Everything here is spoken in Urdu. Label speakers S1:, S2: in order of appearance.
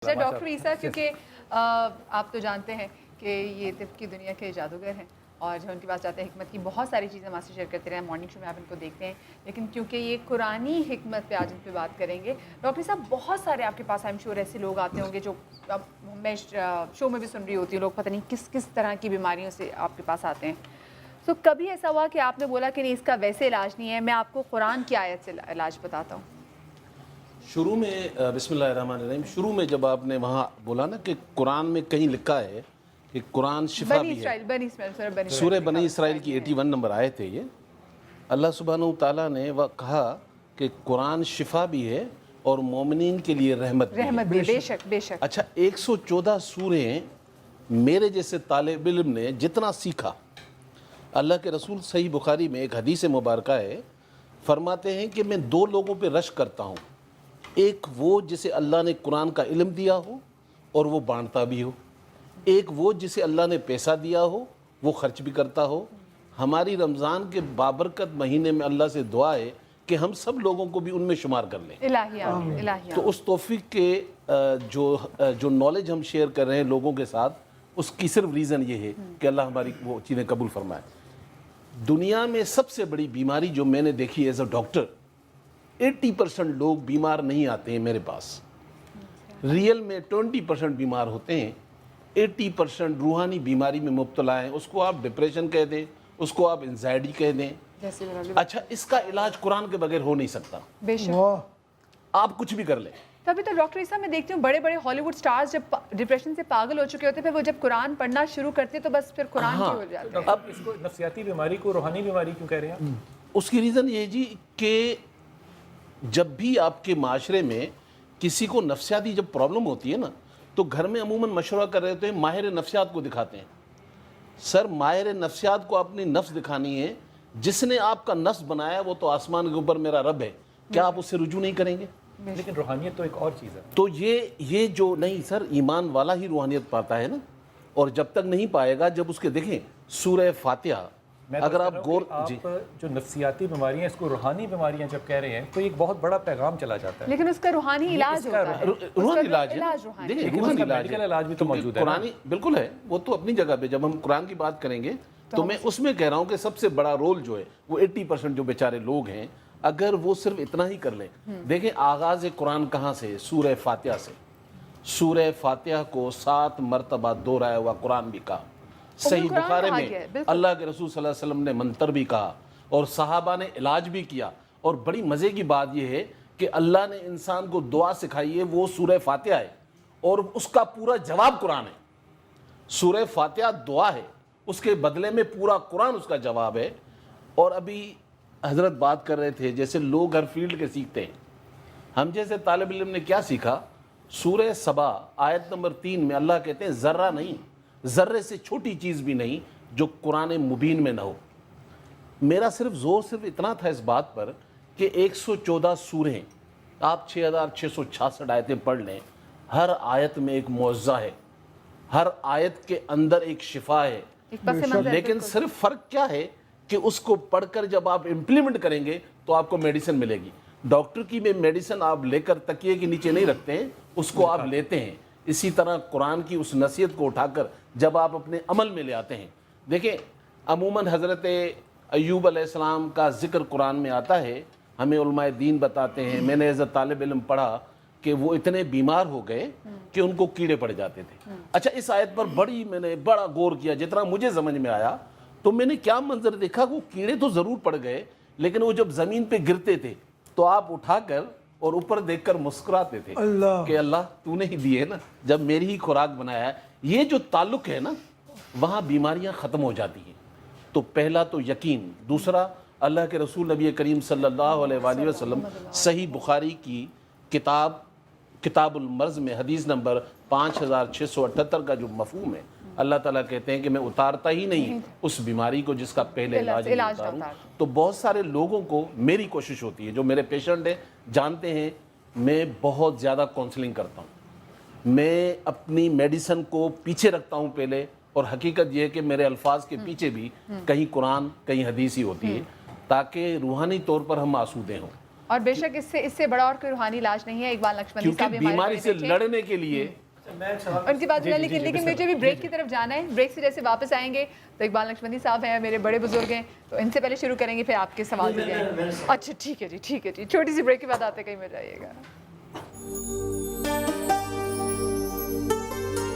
S1: اچھا ڈاکٹر عیسیٰ، کیونکہ آپ تو جانتے ہیں کہ یہ طب کی دنیا کے جادوگر ہیں اور جو ان کے پاس جاتے ہیں حکمت کی بہت ساری چیزیں ہم سے شیئر کرتے رہے ہیں، مارننگ شو میں آپ ان کو دیکھتے ہیں، لیکن کیونکہ یہ قرآنی حکمت پہ آج ان پہ بات کریں گے. ڈاکٹر صاحب بہت سارے آپ کے پاس آئی ایم شیور ایسے لوگ آتے ہوں گے جو میں شو میں بھی سن رہی ہوتی ہوں، لوگ پتہ نہیں کس کس طرح کی بیماریوں سے آپ کے پاس آتے ہیں. تو کبھی ایسا ہوا کہ آپ نے بولا کہ نہیں اس کا ویسے علاج نہیں ہے، میں آپ کو قرآن کی آیت سے علاج بتاتا ہوں؟
S2: شروع میں بسم اللہ الرحمن الرحیم، شروع میں جب آپ نے وہاں بولا نا کہ قرآن میں کہیں لکھا ہے کہ قرآن شفا بھی ہے، سورہ بنی اسرائیل کی 81 نمبر آیت ہے یہ. اللہ سبحانہ و تعالیٰ نے وہ کہا کہ قرآن شفا بھی ہے اور مومنین کے لیے رحمت بھی ہے.
S1: بے شک بے شک.
S2: اچھا 114 سوریں میرے جیسے طالب علم نے جتنا سیکھا، اللہ کے رسول صحیح بخاری میں ایک حدیث مبارکہ ہے، فرماتے ہیں کہ میں دو لوگوں پہ رشک کرتا ہوں، ایک وہ جسے اللہ نے قرآن کا علم دیا ہو اور وہ بانٹتا بھی ہو، ایک وہ جسے اللہ نے پیسہ دیا ہو وہ خرچ بھی کرتا ہو. ہماری رمضان کے بابرکت مہینے میں اللہ سے دعا ہے کہ ہم سب لوگوں کو بھی ان میں شمار کر لیں.
S1: الہی
S2: تو اس توفیق کے جو نالج ہم شیئر کر رہے ہیں لوگوں کے ساتھ، اس کی صرف ریزن یہ ہے کہ اللہ ہماری وہ چیزیں قبول فرمائے. دنیا میں سب سے بڑی بیماری جو میں نے دیکھی ایز اے ڈاکٹر، 80% لوگ بیمار نہیں آتے ہیں میرے پاس، ریئل میں 20% بیمار ہوتے ہیں، 80% روحانی بیماری میں مبتلا ہیں. اس کو آپ ڈپریشن کہہ دیں، اس کو آپ انزائٹی کہہ دیں. اچھا اس کا علاج قرآن کے بغیر ہو نہیں سکتا،
S1: بے شک.
S2: آپ کچھ بھی کر لیں.
S1: تبھی تو ڈاکٹر عیسیٰ میں دیکھتی ہوں بڑے بڑے ہالی ووڈ سٹارز جب ڈپریشن سے پاگل ہو چکے ہوتے ہیں، پھر وہ جب قرآن پڑھنا شروع کرتے ہیں تو بس پھر قرآن کی ہو جاتے ہیں.
S3: اب اس کو نفسیاتی بیماری کو روحانی بیماری کیوں کہہ رہے ہیں؟
S2: اس کی ریزن یہ جی کہ جب بھی آپ کے معاشرے میں کسی کو نفسیاتی جب پرابلم ہوتی ہے نا، تو گھر میں عموماً مشورہ کر رہے ہوتے ہیں ماہر نفسیات کو دکھاتے ہیں. سر ماہر نفسیات کو اپنی نفس دکھانی ہے، جس نے آپ کا نفس بنایا وہ تو آسمان کے اوپر میرا رب ہے، کیا آپ اس سے رجوع نہیں کریں گے؟
S3: لیکن روحانیت تو ایک اور چیز ہے.
S2: تو یہ جو نہیں سر، ایمان والا ہی روحانیت پاتا ہے نا، اور جب تک نہیں پائے گا، جب اس کے دیکھیں سورہ فاتحہ اگر آپ غور
S3: جو نفسیاتی بیماریاں اس کو روحانی بیماریاں جب کہہ رہے ہیں تو ایک بہت بڑا پیغام چلا جاتا ہے.
S1: لیکن اس کا روحانی علاج ہوتا ہے،
S2: روحانی علاج ہے. دیکھیں روحانی
S3: میڈیکل علاج بھی تو موجود ہے.
S2: قرآنی بالکل ہے، وہ تو اپنی جگہ پہ جب ہم قرآن کی بات کریں گے تو میں اس میں کہہ رہا ہوں کہ سب سے بڑا رول جو ہے وہ 80% جو بیچارے لوگ ہیں، اگر وہ صرف اتنا ہی کر لیں. دیکھیں آغاز قرآن کہاں سے؟ سورہ فاتحہ سے. سورہ فاتحہ کو 7 مرتبہ دہرایا ہوا قرآن بھی کہا. صحیح بخاری میں اللہ کے رسول صلی اللہ علیہ وسلم نے منتر بھی کہا اور صحابہ نے علاج بھی کیا. اور بڑی مزے کی بات یہ ہے کہ اللہ نے انسان کو دعا سکھائی ہے، وہ سورہ فاتحہ ہے اور اس کا پورا جواب قرآن ہے. سورہ فاتحہ دعا ہے، اس کے بدلے میں پورا قرآن اس کا جواب ہے. اور ابھی حضرت بات کر رہے تھے جیسے لوگ ہر فیلڈ کے سیکھتے ہیں، ہم جیسے طالب علم نے کیا سیکھا؟ سورہ سبا آیت نمبر 3 میں اللہ کہتے ہیں ذرہ نہیں، ذرے سے چھوٹی چیز بھی نہیں جو قرآن مبین میں نہ ہو. میرا زور صرف اتنا تھا اس بات پر کہ 114 سوریں آپ 6666 آیتیں پڑھ لیں، ہر آیت میں ایک معجزہ ہے، ہر آیت کے اندر ایک شفا ہے. لیکن صرف فرق کیا ہے کہ اس کو پڑھ کر جب آپ امپلیمنٹ کریں گے تو آپ کو میڈیسن ملے گی. ڈاکٹر کی میں میڈیسن آپ لے کر تکیے کے نیچے نہیں رکھتے ہیں، اس کو آپ لیتے ہیں. اسی طرح قرآن کی اس نصیحت کو اٹھا کر جب آپ اپنے عمل میں لے آتے ہیں. دیکھیں عموماً حضرت ایوب علیہ السلام کا ذکر قرآن میں آتا ہے، ہمیں علماء دین بتاتے ہیں، میں نے ایز اے طالب علم پڑھا کہ وہ اتنے بیمار ہو گئے کہ ان کو کیڑے پڑ جاتے تھے. اچھا اس آیت پر میں نے بڑا غور کیا، جتنا مجھے سمجھ میں آیا تو میں نے کیا منظر دیکھا، وہ کیڑے تو ضرور پڑ گئے لیکن وہ جب زمین پہ گرتے تھے تو آپ اٹھا کر اور اوپر دیکھ کر مسکراتے تھے کہ اللہ تو نے ہی دیے نا، جب میری ہی خوراک بنایا ہے. یہ جو تعلق ہے نا، وہاں بیماریاں ختم ہو جاتی ہیں. تو پہلا تو یقین، دوسرا اللہ کے رسول نبی کریم صلی اللہ علیہ وآلہ وسلم صحیح بخاری کی کتاب المرض میں حدیث نمبر 5678 کا جو مفہوم ہے، اللہ تعالیٰ کہتے ہیں کہ میں اتارتا ہی نہیں اس بیماری کو جس کا پہلے علاج نہیں اتاروں. تو بہت سارے لوگوں کو میری کوشش ہوتی ہے، جو میرے پیشنٹ ہیں جانتے ہیں میں بہت زیادہ کونسلنگ کرتا ہوں، میں اپنی میڈیسن کو پیچھے رکھتا ہوں پہلے. اور حقیقت یہ ہے کہ میرے الفاظ کے پیچھے بھی کہیں قرآن کہیں حدیث ہی ہوتی ہے تاکہ روحانی طور پر ہم آسودے ہوں.
S1: اور بے شک اس سے بڑا اور کوئی روحانی علاج نہیں ہے. اقبال نقشبندی صاحب
S2: کیونکہ بیماری سے لڑنے کے لیے
S1: ان کی بات لیکن مجھے بھی بریک کی طرف جانا ہے. بریک سے جیسے واپس آئیں گے تو اقبال نقشبندی صاحب ہیں, میرے بڑے بزرگ ہیں, تو ان سے پہلے شروع کریں گے, پھر آپ کے سوال بھی جائیں. اچھا ٹھیک ہے جی, چھوٹی سی بریک کے بعد آتے کہیں مل جائیے گا.